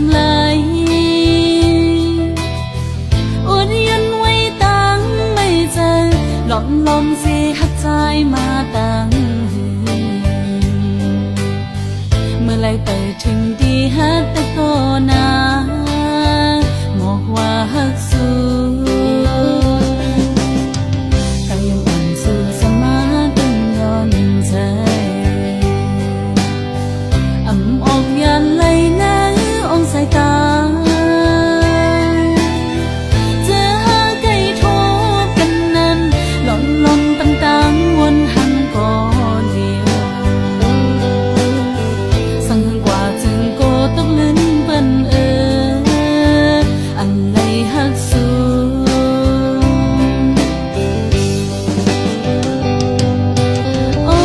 ทั้งหลายอดยันไว้ตั้งไม่เจอหลอมลมเสียหักใจมาตั้งเมื่อไรไปถึงดีฮักแต่ก็นาบอกว่าฮักสู้แต่ยังอ่อนสู้สมาตึงย้อนใจอำออกยันเลยนะองสายตาจะหาไก่ทบกันนั้นหล่นหล่นต่างๆวนหันก่อนเดียวสั่งหันกว่าจึงโกตกลิ้นเปิ้นอันไหนฮักสู้โอ้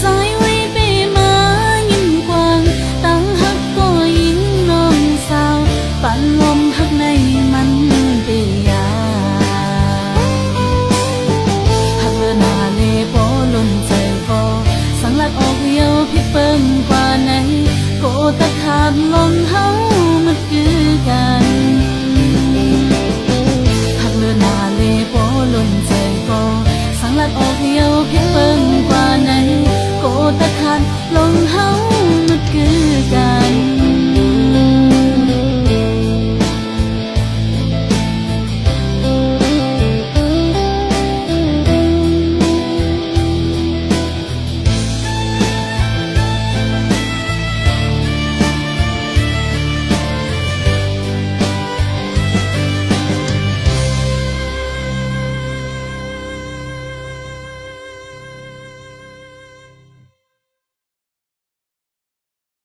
ใจไว้ไปมายิ่งกว้างตั้งฮักก็ยิ่งน้องสาวปั่นลมฮักในมันเดียฮักเลือหนาเลโปล้นใจพอสังลัดออกเยาวพิเปิ้งกว่าไหนโกตะขาดลมเฮามันคือกันหักเลือหนาเลโปล้นใจพอสังลัดออกเยาวพิเปิ้งกว่าไหนโกตะขาดลมเฮามันคือกัน